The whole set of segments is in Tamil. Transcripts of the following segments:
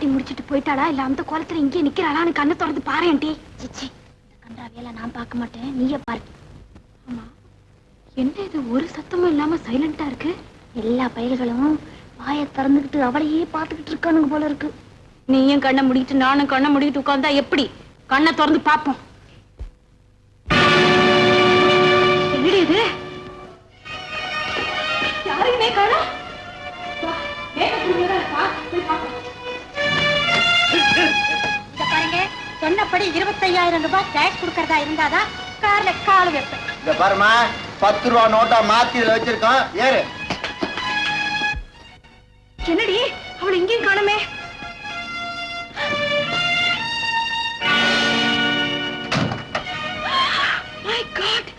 ஷூட்டிங் முடிச்சிட்டு போயிட்டாளா இல்ல அந்த கோலத்துல இங்கே நிக்கிறாளான்னு கண்ணை திறந்து பாருட்டி. சிச்சி கன்றாவியெல்லாம் நான் பார்க்க மாட்டேன், நீயே பாரு. ஆமா என்ன இது ஒரு சத்தமும் இல்லாம சைலண்டா இருக்கு? எல்லா பயல்களும் வாயை திறந்துகிட்டு அவளையே பார்த்துக்கிட்டு இருக்கானுங்க போல இருக்கு. நீயும் கண்ணை முடிக்கிட்டு நானும் கண்ணை முடிக்கிட்டு உட்கார்ந்தா எப்படி? கண்ணை திறந்து பார்ப்போம். இது யாருமே காணோம். பாருங்க, சொன்னபடி 25,000 ரூபாய் டேக்ஸ் கொடுக்கறதா இருந்தாதான் கார்ல கால் வைப்பேன். இந்த பாருமா 10 ரூபா நோட்டா மாத்தி இதுல வச்சிருக்கோம், ஏறு. என்னடி அவளை இங்கேயும் காணுமே? மை காட்,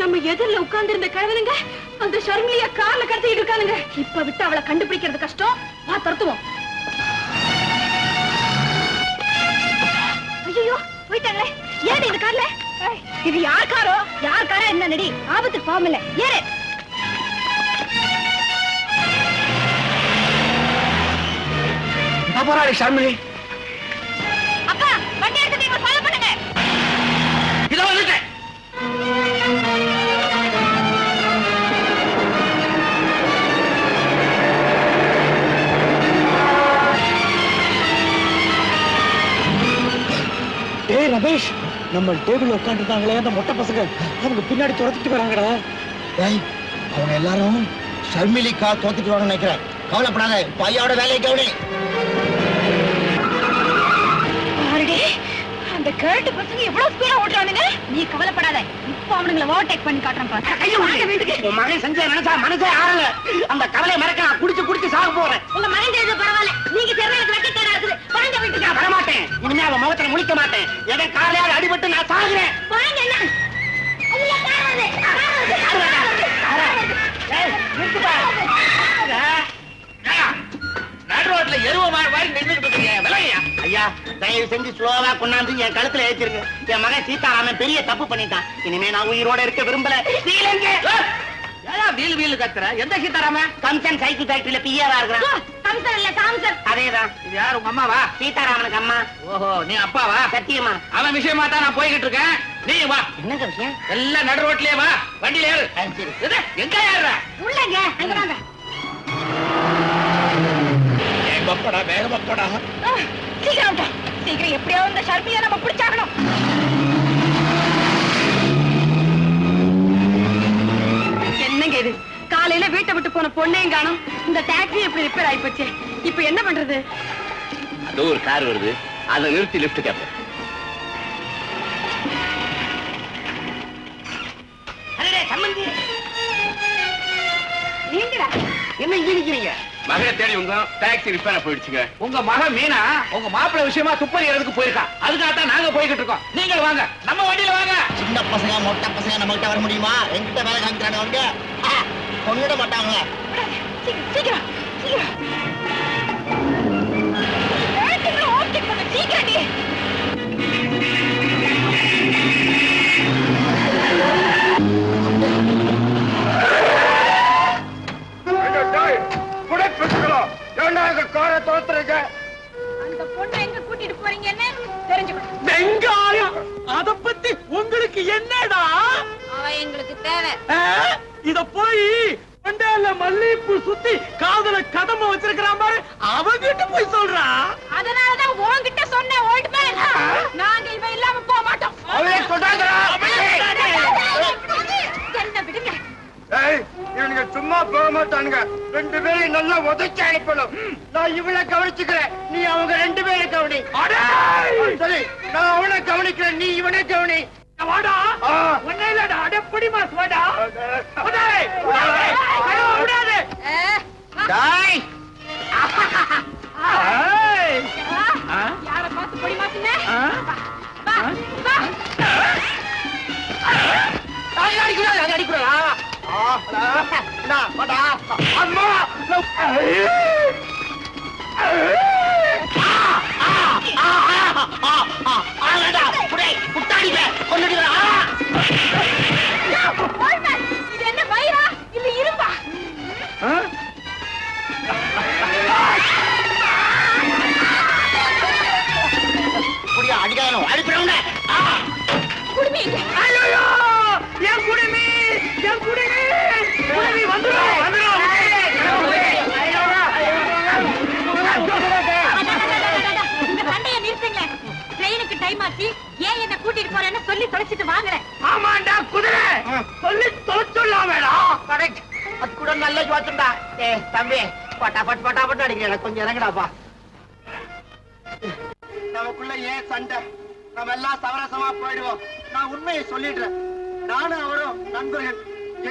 நம்ம எதிரில உட்கார்ந்து இருந்த கிழவனுங்க அந்த ஷர்மிலியா கார்ல கடத்திட்டு இருக்கானுங்க. இப்ப விட்டு அவளை கண்டுபிடிக்கிறது கஷ்டம். வா தரத்துவோம். ஐயோ போயிட்டாங்களே. ஏன் இந்த கார்ல? இது யார் காரோ? யார் காரா என்ன நடி? ஆபத்துக்கு போகல, ஏறு. போராடி ஷர்மிலி. அப்பா வண்டி எடுத்து நீங்க ஃபாலோ பண்ணுங்க. இதோ வந்துட்டேன். ஏய் ரமேஷ், நம்ம டேபிள்ல உட்காந்துருந்தாங்களே அந்த மொட்டை பசங்க, அவங்க பின்னாடி துரத்திட்டு வராங்கடா. ஏய் அவங்க எல்லாரும் ஷர்மிலிக்கா தோத்துட்டு வரணும்னு நினைக்கிறேன். கவலைப்படாத, பையோட வேலையை கவனி. அந்த கேட்டு பசங்க எவ்வளவு ஸ்பீடா ஓடுறானுங்க. நீ கவலைப்படாத, இப்ப அவனுங்களை ஓவர்டேக் பண்ணி காட்டுறேன் பாரு. உன் மகன் செஞ்ச நினைச்சா மனசே ஆறல. அந்த கவலையை மறக்க நான் குடிச்சு குடிச்சு சாக போறேன். உங்க மகன் செய்தது பரவாயில்ல, நீங்க சென்னையில வெட்டி தேடா இருக்குது. பழங்க வீட்டுக்கு நான் வரமாட்டேன். இனிமே அவன் முகத்துல முழிக்க மாட்டேன். எதை காலையால் அடிபட்டு நான் சாகுறேன். பழங்க என்ன? ஐயா காராது. நடுரோட்ல எருவ மாதிரி நின்றுட்டு இருக்கீங்க. விலையா ஐயா, தயவு செஞ்சு ஸ்லோவா கொண்டாந்து என் கழுத்துல ஏற்றிருங்க. என் மகன் சீதாராமன் பெரிய தப்பு பண்ணிட்டான். இனிமே நான் உயிரோட இருக்க விரும்பல. வீல் வீல் கத்துற எந்த சீதாராமன்? கம்சன் சைக்கிள் ஃபேக்டரியில பிஏவா இருக்கிறான். கம்சன் இல்ல சாம்சன். அதேதான். இது யாரு, உங்க அம்மாவா? சீதாராமனுக்கு அம்மா. ஓஹோ, நீ அப்பாவா? சத்தியமா. அவன் விஷயமா தான் நான் போய்கிட்டு இருக்கேன். நீ வா. என்னங்க விஷயம்? எல்லாம் நடு ரோட்லயே வா, வண்டியில ஏறு. எங்க ஏறுற? உள்ளங்க அங்க வாங்க. பப்படா வேக பப்படா. சீக்கிரம் சீக்கிரம், எப்படியாவது இந்த ஷர்மியை நம்ம பிடிச்சாகணும். என்னங்க இது, காலையில வீட்டை விட்டு போன பொண்ணையும் காணும். இந்த டாக்ஸி எப்படி ரிப்பேர் ஆயிப்போச்சு. இப்ப என்ன பண்றது? அது ஒரு கார் வருது, அதை நிறுத்தி லிப்ட் கேப்ப. நீங்கடா என்ன இங்க நிக்கிறீங்க? மகனை தேடி வந்தோம், டாக்ஸி ரிப்பேரா போயிடுச்சுங்க. உங்க மகன் மீனா உங்க மாப்பிள்ளை விஷயமா துப்பறி இடத்துக்கு போயிருக்கா. அதுக்காகத்தான் நாங்க போய்கிட்டு இருக்கோம். நீங்கள் வாங்க, நம்ம வண்டியில வாங்க. சின்ன பசங்க மொட்டை பசங்க நம்ம கிட்ட வர முடியுமா? எங்கிட்ட வேலை காமிக்கிறாங்க. அவங்க கொண்டுட மாட்டாங்க. சீக்கிரம் சீக்கிரம் சீக்கிரம். அந்த பொண்ணை எங்க கூட்டிட்டு போறீங்கன்னு தெரிஞ்சுக்கணும். வெங்காயம், அத பத்தி உங்களுக்கு என்னடா? அவ எங்களுக்கு தேவை. இத போய் கொண்டால மல்லிகைப்பூ சுத்தி காதல கதம்ப வச்சிருக்கான் பாரு, அவங்கிட்ட போய் சொல்றா. அதனாலதான் உன்கிட்ட சொன்னேன் ஓல்ட் மேன், நாங்க இவ இல்லாம போக மாட்டோம். அவளே சொல்றாங்கடா. என்ன விடுங்க. இவனுங்க சும்மா போக மாட்டானுங்க. 2 பேரையும் நல்லா உதச்சி அனுப்பணும். நான் இவளை கவனிச்சுக்கிறேன், நீ அவங்க 2 பேரை கவனி. சரி, நான் அவனை கவனிக்கிறேன், நீ இவனை கவனி. வாடா ஒன்னே இல்லடா, அடப்படி மாஸ் வாடா. விடாதே. டாய் யார பார்த்து பொடி மாசுங்க? வா வா. அடிக்கூடா. அம்மா இது என்ன வயிறா இல்ல இரும்பா? கூட்டிட்டு போறேன்னு சொல்லி தொலைச்சிட்டு வாங்குறேன். ஆமாண்டா குதிரை சொல்லி தொலைச்சுடலாம் கரெக்ட். அது கூட நல்ல ஜோத்துண்டா. தம்பி பட்டாபட் அடிக்கிறேன், கொஞ்சம் இறங்கடாப்பா. நமக்குள்ள ஏன் சண்டை? நம்ம எல்லாம் சமரசமா போயிடுவோம். நான் உண்மையை சொல்லிடுறேன். நானும் அவரும் நண்பர்கள்.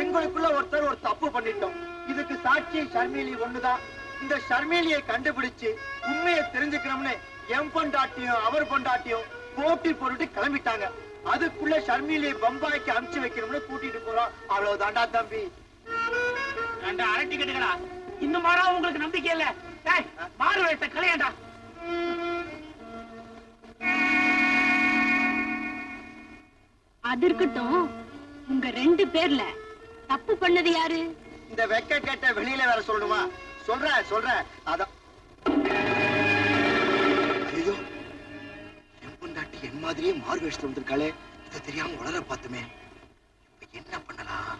எங்களுக்குள்ள ஒருத்தர் ஒரு தப்பு பண்ணிட்டோம். இதுக்கு சாட்சி ஷர்மிலி ஒண்ணுதான். இந்த ஷர்மிலியை கண்டுபிடிச்சு உண்மையை தெரிஞ்சுக்கணும்னு என் பொண்டாட்டியும் அவர் பொண்டாட்டியும் போட்டி போட்டுட்டு கிளம்பிட்டாங்க. அதுக்குள்ள ஷர்மிலியை பம்பாய்க்கு அனுப்பிச்சு வைக்கணும்னு கூட்டிட்டு போறோம். அவ்வளவுதாண்டா தம்பி. அரட்டி கட்டுக்கடா. இன்னும் மாறா உங்களுக்கு நம்பிக்கை இல்ல? மாறு வயச கலையாண்டா. அது இருக்கட்டும், உங்க 2 பேர்ல தப்பு பண்ணது யாரு? இந்த வெக்க கேட்ட வெளியில வேற சொல்லணுமா? சொல்றேன். அதான் ஐயோ, என் பொண்டாட்டி என் மாதிரியே மாறு வேஷத்துல வந்திருக்காளே. இதை தெரியாம வளர பார்த்துமே. இப்ப என்ன பண்ணலாம்?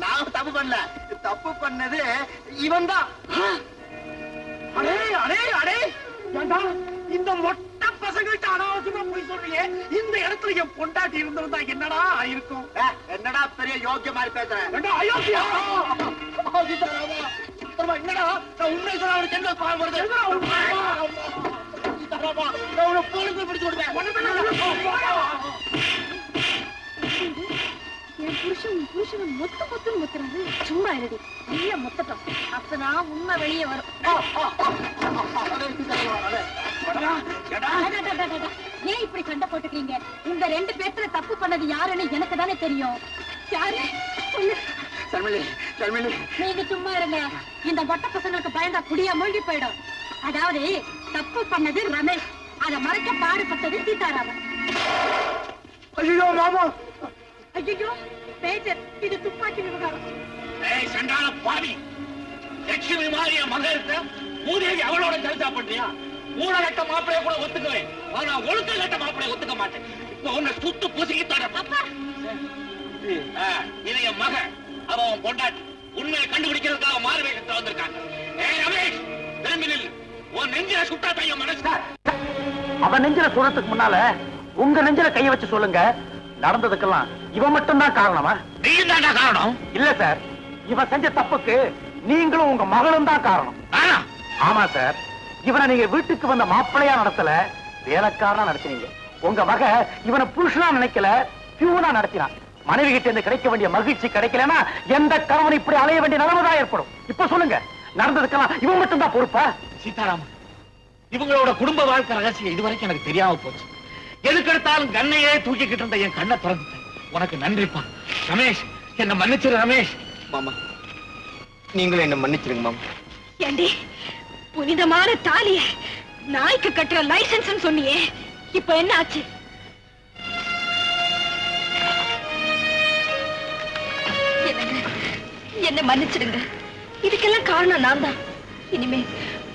நான் தப்பு பண்ணல. தப்பு பண்ணது இவன் தான். அடே இந்த மொட்டை பசங்கள்ட்ட அனாவசியமா போய் சொல்றீங்க. இந்த இடத்துல என் பொண்டாட்டி இருந்திருந்தா என்னடா இருக்கும்? என்னடா பெரிய யோக்கிய மாதிரி பேசுறேன்? அயோக்கியா என்னடா நான் உண்மை சொல்ல அவனுக்கு என்ன பாவம் வருது? போலீஸ் பிடிச்சு என் புருஷன் மொத்தம் முத்துறாரு. சும்மா இருடி, இல்ல மொத்தட்டும். அப்பதான் உண்மை வெளியே வரும். ஏன் இப்படி சண்டை போட்டுக்கிறீங்க? உங்க 2 பேர்த்துல தப்பு பண்ணது யாருன்னு எனக்கு தானே தெரியும். யாரு? நீங்க சும்மா இருங்க. இந்த மொட்டை பசங்களுக்கு பயந்தா குடியா மூழ்கி போயிடும். அதாவது தப்பு பண்ணது ரமேஷ், அதை மறைக்க பாடுபட்டது சீதாராமன். ஐயோ மாமா, ஐயோ பேஜர், இது துப்பாக்கி விவகாரம். சண்டான பாவி, லட்சுமி மாதிரி என் மகன் இருக்க மூதேவி அவளோட கருத்தா பண்றியா? ஊழலட்ட மாப்பிளைய கூட ஒத்துக்குவேன், ஆனா ஒழுக்க கட்ட மாப்பிளைய ஒத்துக்க மாட்டேன். இப்ப உன்னை சுத்து புசிக்கிட்டாட. இது என் மகன், அவன் பொண்டாட்டி. உண்மையை கண்டுபிடிக்கிறதுக்காக மாறு வேஷத்துல வந்திருக்காங்க. ரமேஷ், திரும்பி நில்லு. உன் நெஞ்சில சுட்டா தைய மனசு. அவன் நெஞ்சில சுடுறதுக்கு முன்னால உங்க நெஞ்சில கைய வச்சு சொல்லுங்க. நடந்ததுக்கெல்லாம் இவன் மட்டும் தான் காரணமா? நீயும் தாண்டா காரணம். இல்ல சார், இவன் செஞ்ச தப்புக்கு நீங்களும் உங்க மகளும் தான் காரணம். ஆமா சார், இவனை நீங்க வீட்டுக்கு வந்த மாப்பிள்ளையா நடத்தல, வேலைக்காரனா நடத்தினீங்க. உங்க மக இவனை புருஷனா நினைக்கல, பியூனா நடத்தினான். மனைவி கிட்ட இருந்து கிடைக்க வேண்டிய மகிழ்ச்சி கிடைக்கலன்னா எந்த கணவன் இப்படி அலைய வேண்டிய நிலைமைதான் ஏற்படும். இப்ப சொல்லுங்க, நடந்ததுக்கெல்லாம் இவன் மட்டும் தான் பொறுப்பா? சீதாராமன், இவங்களோட குடும்ப வாழ்க்கை ரகசியம் இதுவரைக்கும் எனக்கு தெரியாம போச்சு. எதுக்கெடுத்தாலும் கண்ணையே தூக்கிக்கிட்டு இருந்த என் கண்ணை திறந்துட்டேன். உனக்கு நன்றிப்பா. ரமேஷ், என்ன மன்னிச்சிரு. ரமேஷ் மாமா, நீங்களும் என்ன மன்னிச்சிருங்க மாமா. ஏண்டி, புனிதமான தாலிய நாய்க்கு கட்டுற லைசன்ஸ் சொன்னியே, இப்ப என்ன ஆச்சு? என்ன மன்னிச்சிடுங்க. இதுக்கெல்லாம் காரணம் நான் தான். இனிமே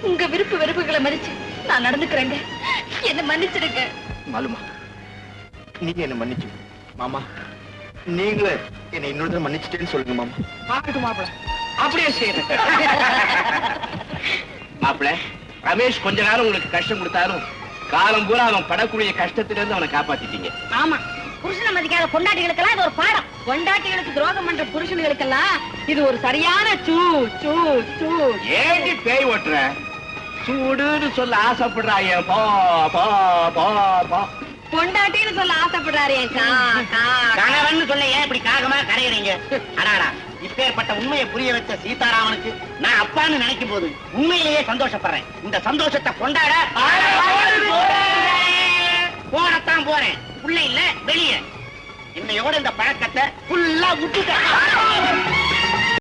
உங்க விருப்பு வெறுப்புகளை மதிச்சு நான் நடந்துக்கிறேங்க. என்ன மன்னிச்சிடுங்க. மாலுமா, நீங்க என்ன மன்னிச்சு. மாமா, நீங்களே என்ன இன்னொரு மன்னிச்சிட்டேன்னு சொல்லுங்க மாமா. மாப்பிள்ள அப்படியே செய்யறேன். மாப்பிள்ள, ரமேஷ் கொஞ்ச நாள் உங்களுக்கு கஷ்டம் கொடுத்தாலும் காலம் பூரா அவன் படக்கூடிய கஷ்டத்திலிருந்து அவனை காப்பாத்திட்டீங்க. ஆமா, புருஷனை மதிக்காத பொண்டாட்டிகளுக்கெல்லாம் இது ஒரு பாடம். பொண்டாட்டிகளுக்கு துரோகம் பண்ற புருஷனுங்களுக்கெல்லாம் இது ஒரு சரியான சூ சூ சூ. ஏண்டி பேய் ஓட்டுற? சூடுன்னு சொல்ல ஆசைப்படுறாய. போ போ போ போ. பொண்டாட்டின்னு சொல்ல ஆசைப்படுறாரு. கணவன் சொல்ல ஏன் இப்படி காகமா கரையறீங்க? அடாடா, இப்பேற்பட்ட உண்மையை புரிய வச்ச சீதாராமனுக்கு நான் அப்பான்னு நினைக்கும் போது உண்மையிலேயே சந்தோஷப்படுறேன். இந்த சந்தோஷத்தை கொண்டாட போனத்தான் போறேன். உள்ள இல்ல வெளியே. இன்னையோட இந்த பழக்கத்தை ஃபுல்லா விட்டுட்டேன்.